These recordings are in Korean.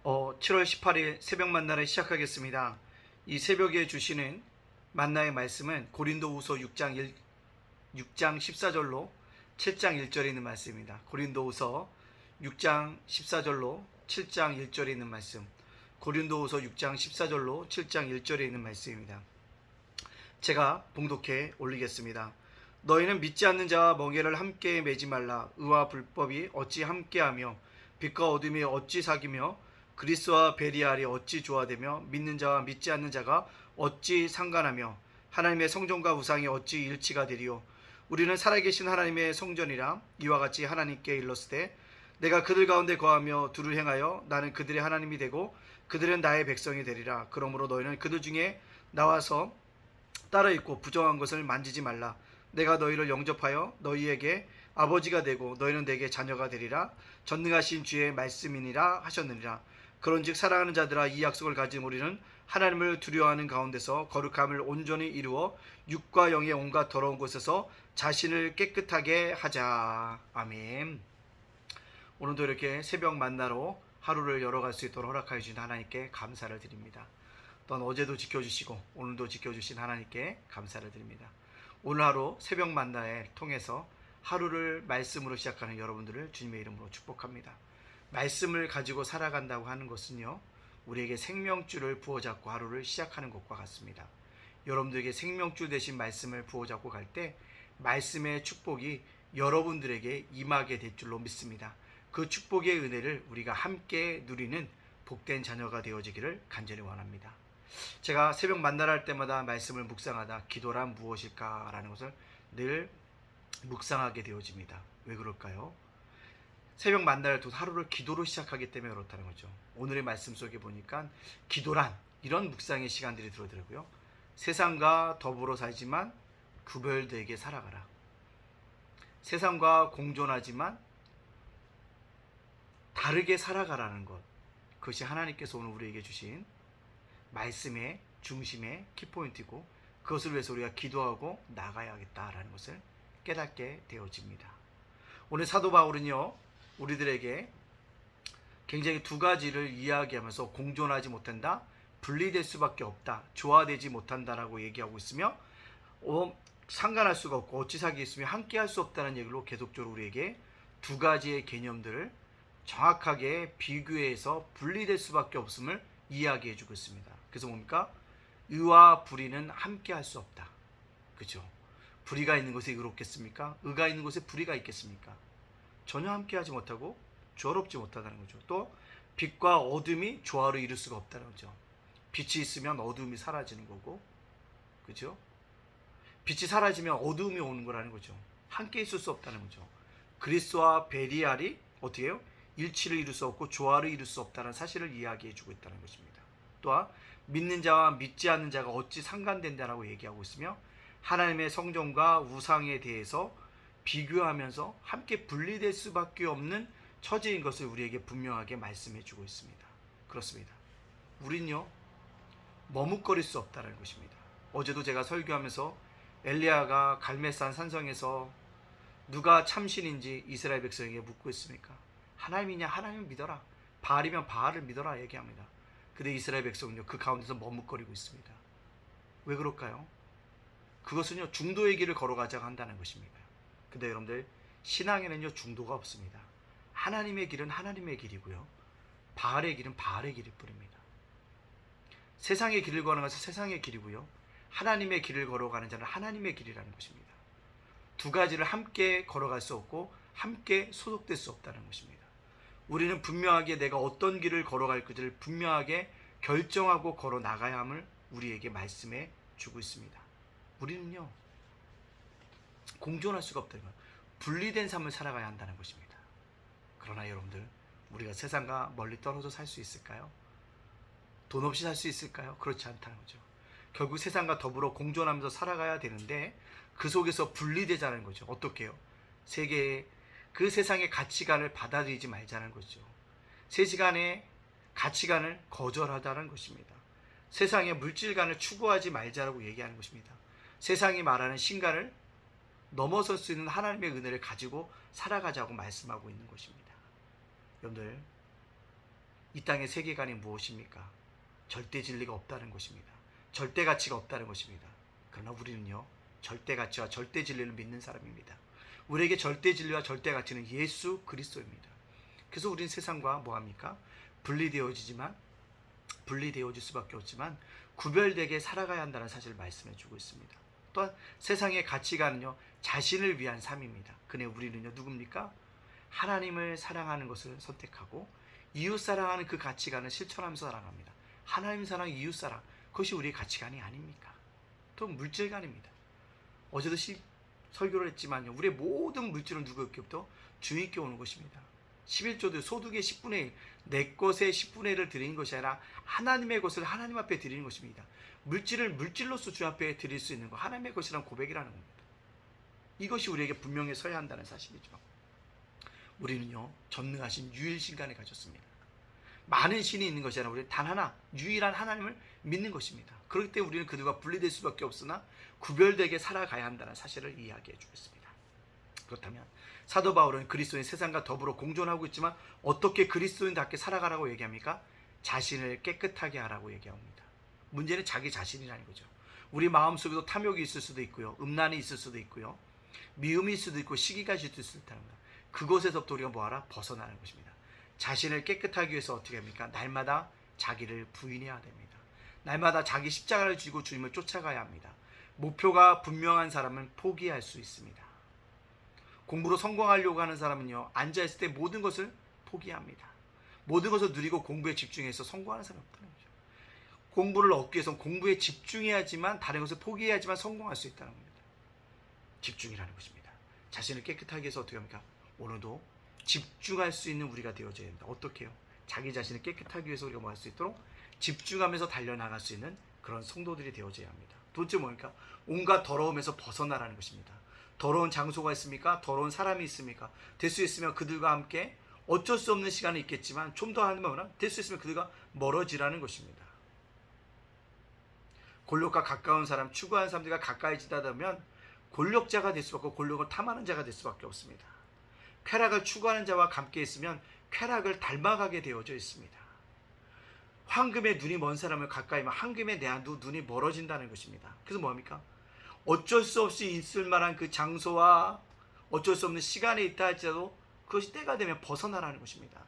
7월 18일 새벽 만나를 시작하겠습니다. 이 새벽에 주시는 만나의 말씀은 고린도후서 6장 14절로 7장 1절에 있는 말씀입니다. 고린도후서 6장 14절로 7장 1절에 있는 말씀. 고린도후서 6장 14절로 7장 1절에 있는 말씀입니다. 제가 봉독해 올리겠습니다. 너희는 믿지 않는 자와 멍에를 함께 매지 말라. 의와 불법이 어찌 함께하며 빛과 어둠이 어찌 사귀며 그리스도와 베리알이 어찌 조화되며 믿는 자와 믿지 않는 자가 어찌 상관하며 하나님의 성전과 우상이 어찌 일치가 되리요. 우리는 살아계신 하나님의 성전이라. 이와 같이 하나님께 일렀으되 내가 그들 가운데 거하며 두루 행하여 나는 그들의 하나님이 되고 그들은 나의 백성이 되리라. 그러므로 너희는 그들 중에 나와서 따라 있고 부정한 것을 만지지 말라. 내가 너희를 영접하여 너희에게 아버지가 되고 너희는 내게 자녀가 되리라. 전능하신 주의 말씀이니라 하셨느니라. 그런즉 사랑하는 자들아, 이 약속을 가진 우리는 하나님을 두려워하는 가운데서 거룩함을 온전히 이루어 육과 영의 온갖 더러운 곳에서 자신을 깨끗하게 하자. 아멘. 오늘도 이렇게 새벽 만나로 하루를 열어갈 수 있도록 허락하여 주신 하나님께 감사를 드립니다. 또한 어제도 지켜주시고 오늘도 지켜주신 하나님께 감사를 드립니다. 오늘 하루 새벽 만나를 통해서 하루를 말씀으로 시작하는 여러분들을 주님의 이름으로 축복합니다. 말씀을 가지고 살아간다고 하는 것은요, 우리에게 생명줄을 부어잡고 하루를 시작하는 것과 같습니다. 여러분들에게 생명줄 대신 말씀을 부어잡고 갈 때 말씀의 축복이 여러분들에게 임하게 될 줄로 믿습니다. 그 축복의 은혜를 우리가 함께 누리는 복된 자녀가 되어지기를 간절히 원합니다. 제가 새벽 만나를 할 때마다 말씀을 묵상하다 기도란 무엇일까라는 것을 늘 묵상하게 되어집니다. 왜 그럴까요? 새벽 만나를 또 하루를 기도로 시작하기 때문에 그렇다는 거죠. 오늘의 말씀 속에 보니까 기도란 이런 묵상의 시간들이 들어오더라고요. 세상과 더불어 살지만 구별되게 살아가라. 세상과 공존하지만 다르게 살아가라는 것. 그것이 하나님께서 오늘 우리에게 주신 말씀의 중심의 키포인트이고, 그것을 위해서 우리가 기도하고 나가야겠다라는 것을 깨닫게 되어집니다. 오늘 사도 바울은요, 우리들에게 굉장히 두 가지를 이야기하면서 공존하지 못한다, 분리될 수밖에 없다, 조화되지 못한다라고 얘기하고 있으며, 상관할 수가 없고 어찌 사귀있으며 함께 할 수 없다는 얘기로 계속적으로 우리에게 두 가지의 개념들을 정확하게 비교해서 분리될 수밖에 없음을 이야기해 주고 있습니다. 그래서 뭡니까? 의와 불의는 함께 할 수 없다. 그죠? 불의가 있는 곳에 의롭겠습니까? 의가 있는 곳에 불의가 있겠습니까? 전혀 함께하지 못하고 조화롭지 못하다는 거죠. 또 빛과 어둠이 조화를 이룰 수가 없다는 거죠. 빛이 있으면 어둠이 사라지는 거고, 그죠? 빛이 사라지면 어둠이 오는 거라는 거죠. 함께 있을 수 없다는 거죠. 그리스도와 베리알이 어떻게 해요? 일치를 이룰 수 없고 조화를 이룰 수 없다는 사실을 이야기해 주고 있다는 것입니다. 또한 믿는 자와 믿지 않는 자가 어찌 상관된다라고 얘기하고 있으며, 하나님의 성전과 우상에 대해서 비교하면서 함께 분리될 수밖에 없는 처지인 것을 우리에게 분명하게 말씀해 주고 있습니다. 그렇습니다. 우린요, 머뭇거릴 수 없다는 것입니다. 어제도 제가 설교하면서 엘리야가 갈멜산 산성에서 누가 참신인지 이스라엘 백성에게 묻고 있습니까? 하나님이냐? 하나님을 믿어라. 바알이면 바알을 믿어라 얘기합니다. 근데 이스라엘 백성은요, 그 가운데서 머뭇거리고 있습니다. 왜 그럴까요? 그것은요, 중도의 길을 걸어가자고 한다는 것입니다. 근데 여러분들, 신앙에는요, 중도가 없습니다. 하나님의 길은 하나님의 길이고요, 바알의 길은 바알의 길일 뿐입니다. 세상의 길을 걸어가는 것은 세상의 길이고요, 하나님의 길을 걸어가는 자는 하나님의 길이라는 것입니다. 두 가지를 함께 걸어갈 수 없고 함께 소속될 수 없다는 것입니다. 우리는 분명하게 내가 어떤 길을 걸어갈 것을 분명하게 결정하고 걸어 나가야 함을 우리에게 말씀해 주고 있습니다. 우리는요, 공존할 수가 없다는 것, 분리된 삶을 살아가야 한다는 것입니다. 그러나 여러분들, 우리가 세상과 멀리 떨어져 살 수 있을까요? 돈 없이 살 수 있을까요? 그렇지 않다는 거죠. 결국 세상과 더불어 공존하면서 살아가야 되는데 그 속에서 분리되자는 거죠. 어떻게 해요? 그 세상의 가치관을 받아들이지 말자는 거죠. 세상의 가치관을 거절하자는 것입니다. 세상의 물질관을 추구하지 말자라고 얘기하는 것입니다. 세상이 말하는 신간을 넘어설 수 있는 하나님의 은혜를 가지고 살아가자고 말씀하고 있는 것입니다. 여러분들, 이 땅의 세계관이 무엇입니까? 절대 진리가 없다는 것입니다. 절대 가치가 없다는 것입니다. 그러나 우리는요, 절대 가치와 절대 진리를 믿는 사람입니다. 우리에게 절대 진리와 절대 가치는 예수 그리스도입니다. 그래서 우리는 세상과 뭐합니까? 분리되어질 수밖에 없지만 구별되게 살아가야 한다는 사실을 말씀해 주고 있습니다. 또한 세상의 가치관은요, 자신을 위한 삶입니다. 그네 우리는요, 누굽니까? 하나님을 사랑하는 것을 선택하고 이웃 사랑하는 그 가치관을 실천하면서 살아갑니다. 하나님 사랑, 이웃 사랑, 그것이 우리의 가치관이 아닙니까? 또 물질관입니다. 어제도 설교를 했지만요, 우리의 모든 물질은 누구에게부터? 주님께 오는 것입니다. 11조도 소득의 10분의 1, 내 것의 10분의 1을 드리는 것이 아니라 하나님의 것을 하나님 앞에 드리는 것입니다. 물질을 물질로서 주 앞에 드릴 수 있는 것, 하나님의 것이란 고백이라는 겁니다. 이것이 우리에게 분명히 서야 한다는 사실이죠. 우리는요, 전능하신 유일신간을 가졌습니다. 많은 신이 있는 것이 아니라 우리는 단 하나, 유일한 하나님을 믿는 것입니다. 그렇기 때문에 우리는 그들과 분리될 수밖에 없으나 구별되게 살아가야 한다는 사실을 이야기해 주겠습니다. 그렇다면 사도 바울은 그리스도인 세상과 더불어 공존하고 있지만 어떻게 그리스도인답게 살아가라고 얘기합니까? 자신을 깨끗하게 하라고 얘기합니다. 문제는 자기 자신이라는 거죠. 우리 마음속에도 탐욕이 있을 수도 있고요, 음란이 있을 수도 있고요, 미움이 있을 수도 있고 시기가 있을 수도 있다는 겁니다. 그것에서부터 우리가 뭐하라? 벗어나는 것입니다. 자신을 깨끗하기 위해서 어떻게 합니까? 날마다 자기를 부인해야 됩니다. 날마다 자기 십자가를 쥐고 주님을 쫓아가야 합니다. 목표가 분명한 사람은 포기할 수 있습니다. 공부로 성공하려고 하는 사람은요, 앉아있을 때 모든 것을 포기합니다. 모든 것을 누리고 공부에 집중해서 성공하는 사람이 없다는 거죠. 공부를 얻기 위해서는 공부에 집중해야지만, 다른 것을 포기해야지만 성공할 수 있다는 겁니다. 집중이라는 것입니다. 자신을 깨끗하게 해서 어떻게 합니까? 오늘도 집중할 수 있는 우리가 되어져야 됩니다. 어떻게 해요? 자기 자신을 깨끗하기 위해서 우리가 뭐 할 수 있도록 집중하면서 달려나갈 수 있는 그런 성도들이 되어져야 합니다. 도대체 뭡니까? 온갖 더러움에서 벗어나라는 것입니다. 더러운 장소가 있습니까? 더러운 사람이 있습니까? 될 수 있으면 그들과 함께 어쩔 수 없는 시간은 있겠지만 좀 더 하면 될 수 있으면 그들과 멀어지라는 것입니다. 권력과 가까운 사람, 추구하는 사람들과 가까이 지다 보면 권력자가 될 수밖에 없고 권력을 탐하는 자가 될 수밖에 없습니다. 쾌락을 추구하는 자와 함께 있으면 쾌락을 닮아가게 되어져 있습니다. 황금에 눈이 먼 사람을 가까이 하면 황금에 대한 눈이 멀어진다는 것입니다. 그래서 뭐합니까? 어쩔 수 없이 있을 만한 그 장소와 어쩔 수 없는 시간에 있다 할지라도 그것이 때가 되면 벗어나라는 것입니다.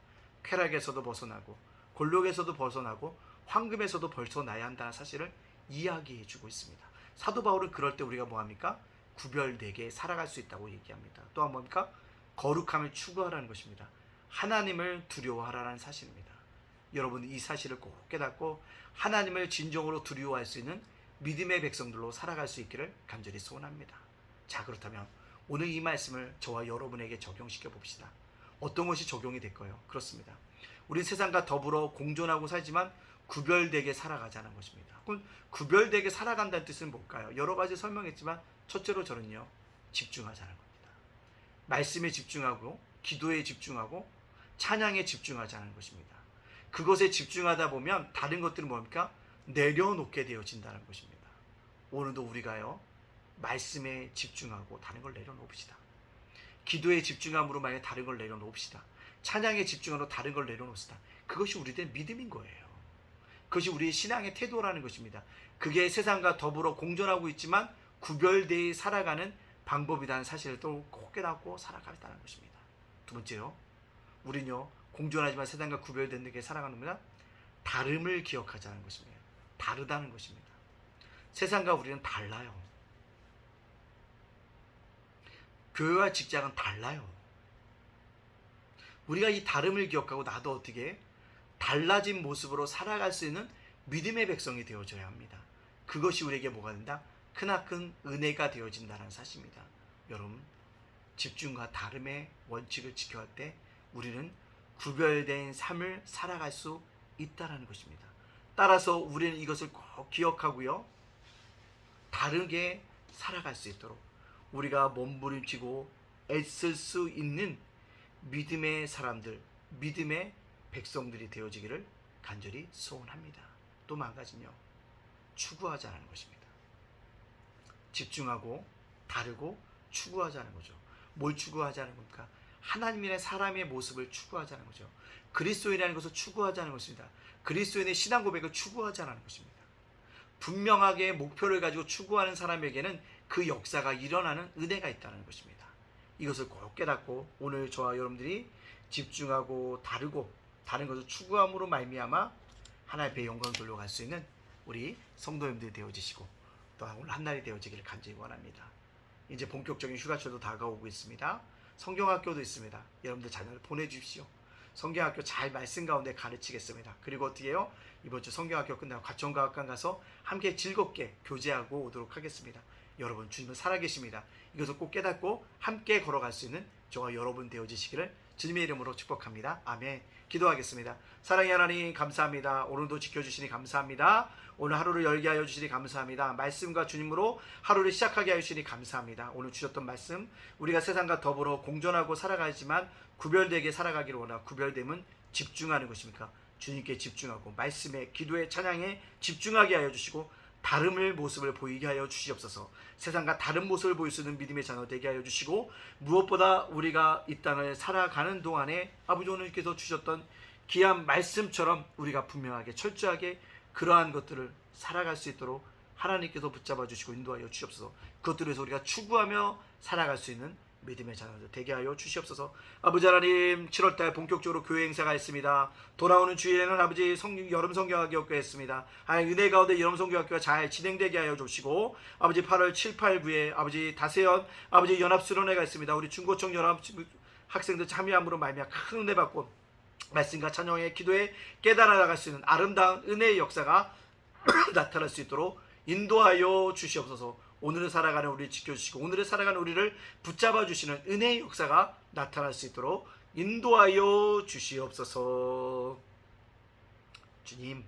쾌락에서도 벗어나고 권력에서도 벗어나고 황금에서도 벗어나야 한다는 사실을 이야기해 주고 있습니다. 사도 바울은 그럴 때 우리가 뭐합니까? 구별되게 살아갈 수 있다고 얘기합니다. 또한 뭡니까? 거룩함을 추구하라는 것입니다. 하나님을 두려워하라는 사실입니다. 여러분, 이 사실을 꼭 깨닫고 하나님을 진정으로 두려워할 수 있는 믿음의 백성들로 살아갈 수 있기를 간절히 소원합니다. 자, 그렇다면 오늘 이 말씀을 저와 여러분에게 적용시켜 봅시다. 어떤 것이 적용이 될까요? 그렇습니다. 우리 세상과 더불어 공존하고 살지만 구별되게 살아가자는 것입니다. 그럼 구별되게 살아간다는 뜻은 뭘까요? 여러 가지 설명했지만 첫째로 저는요, 집중하자는 겁니다. 말씀에 집중하고 기도에 집중하고 찬양에 집중하자는 것입니다. 그것에 집중하다 보면 다른 것들은 뭡니까? 내려놓게 되어진다는 것입니다. 오늘도 우리가요, 말씀에 집중하고 다른 걸 내려놓읍시다. 기도에 집중함으로 만약 다른 걸 내려놓읍시다. 찬양에 집중함으로 다른 걸 내려놓읍시다. 그것이 우리들 믿음인 거예요. 그것이 우리의 신앙의 태도라는 것입니다. 그게 세상과 더불어 공존하고 있지만 구별되어 살아가는 방법이라는 사실을 또 꼭 깨닫고 살아가겠다는 것입니다. 두 번째요, 우리는요, 공존하지만 세상과 구별된 게 살아가는 겁니다. 다름을 기억하자는 것입니다. 다르다는 것입니다. 세상과 우리는 달라요. 교회와 직장은 달라요. 우리가 이 다름을 기억하고 나도 어떻게 달라진 모습으로 살아갈 수 있는 믿음의 백성이 되어져야 합니다. 그것이 우리에게 뭐가 된다? 크나큰 은혜가 되어진다는 사실입니다. 여러분, 집중과 다름의 원칙을 지켜야 할 때 우리는 구별된 삶을 살아갈 수 있다는 것입니다. 따라서 우리는 이것을 꼭 기억하고요, 다르게 살아갈 수 있도록 우리가 몸부림치고 애쓸 수 있는 믿음의 사람들, 믿음의 백성들이 되어지기를 간절히 소원합니다. 또 한 가지는요, 추구하자는 것입니다. 집중하고 다르고 추구하자는 거죠. 뭘 추구하자는 겁니까? 하나님이나 사람의 모습을 추구하자는 거죠. 그리스도인이라는 것을 추구하자는 것입니다. 그리스도인의 신앙 고백을 추구하자는 것입니다. 분명하게 목표를 가지고 추구하는 사람에게는 그 역사가 일어나는 은혜가 있다는 것입니다. 이것을 꼭 깨닫고 오늘 저와 여러분들이 집중하고 다른 것을 추구함으로 말미암아 하나님 앞에 영광 돌려갈 수 있는 우리 성도님들이 되어지시고 또한 오늘 한 날이 되어지기를 간절히 원합니다. 이제 본격적인 휴가철도 다가오고 있습니다. 성경학교도 있습니다. 여러분들 자녀를 보내주십시오. 성경학교 잘 말씀 가운데 가르치겠습니다. 그리고 어떻게 해요? 이번 주 성경학교 끝나고 과천과학관 가서 함께 즐겁게 교제하고 오도록 하겠습니다. 여러분 주님은 살아계십니다. 이것을 꼭 깨닫고 함께 걸어갈 수 있는 저와 여러분 되어지시기를 주님의 이름으로 축복합니다. 아멘. 기도하겠습니다. 사랑의 하나님 감사합니다. 오늘도 지켜주시니 감사합니다. 오늘 하루를 열게 하여 주시니 감사합니다. 말씀과 주님으로 하루를 시작하게 하여 주시니 감사합니다. 오늘 주셨던 말씀 우리가 세상과 더불어 공존하고 살아가지만 구별되게 살아가기를 원하고 구별됨은 집중하는 것입니까? 주님께 집중하고 말씀에 기도에 찬양에 집중하게 하여 주시고 다름의 모습을 보이게 하여 주시옵소서. 세상과 다른 모습을 보일 수 있는 믿음의 자녀 되게 하여 주시고 무엇보다 우리가 이 땅을 살아가는 동안에 아버지 오늘께서 주셨던 귀한 말씀처럼 우리가 분명하게 철저하게 그러한 것들을 살아갈 수 있도록 하나님께서 붙잡아 주시고 인도하여 주시옵소서. 그것들을 위해서 우리가 추구하며 살아갈 수 있는 믿음의 자녀들 되게 하여 주시옵소서. 아버지 하나님 7월달 본격적으로 교회 행사가 있습니다. 돌아오는 주일에는 아버지 여름 성경학교 했습니다. 하나님 은혜 가운데 여름 성경학교가 잘 진행되게 하여 주시고 아버지 8월 7, 8, 9에 아버지 다세연 아버지 연합수련회가 있습니다. 우리 중고청 연합 학생들 참여함으로 말미암아 큰 은혜 받고 말씀과 찬양의 기도에 깨달아 나갈 수 있는 아름다운 은혜의 역사가 나타날 수 있도록 인도하여 주시옵소서. 오늘을 살아가는 우리를 지켜주시고 오늘을 살아가는 우리를 붙잡아 주시는 은혜의 역사가 나타날 수 있도록 인도하여 주시옵소서. 주님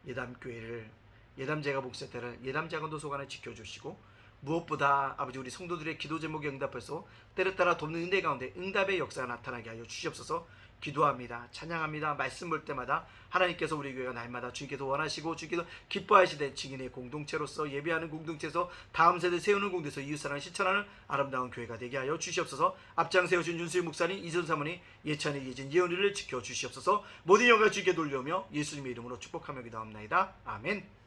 예담교회를 예담제가 목사태를 예담자건도소관을 지켜주시고 무엇보다 아버지 우리 성도들의 기도 제목에 응답해서 때를 따라 돕는 은혜 가운데 응답의 역사가 나타나게 하여 주시옵소서. 기도합니다. 찬양합니다. 말씀 볼 때마다 하나님께서 우리 교회가 날마다 주님께서 원하시고 주님께서 기뻐하시되 증인의 공동체로서 예배하는 공동체에서 다음 세대 세우는 공동체에서 이웃사랑을 실천하는 아름다운 교회가 되게 하여 주시옵소서. 앞장 세우신 윤수일 목사님 이전 사모님 예찬이 예진 예언이를 지켜주시옵소서. 모든 영광을 주님께 돌려오며 예수님의 이름으로 축복하며 기도합나이다. 아멘.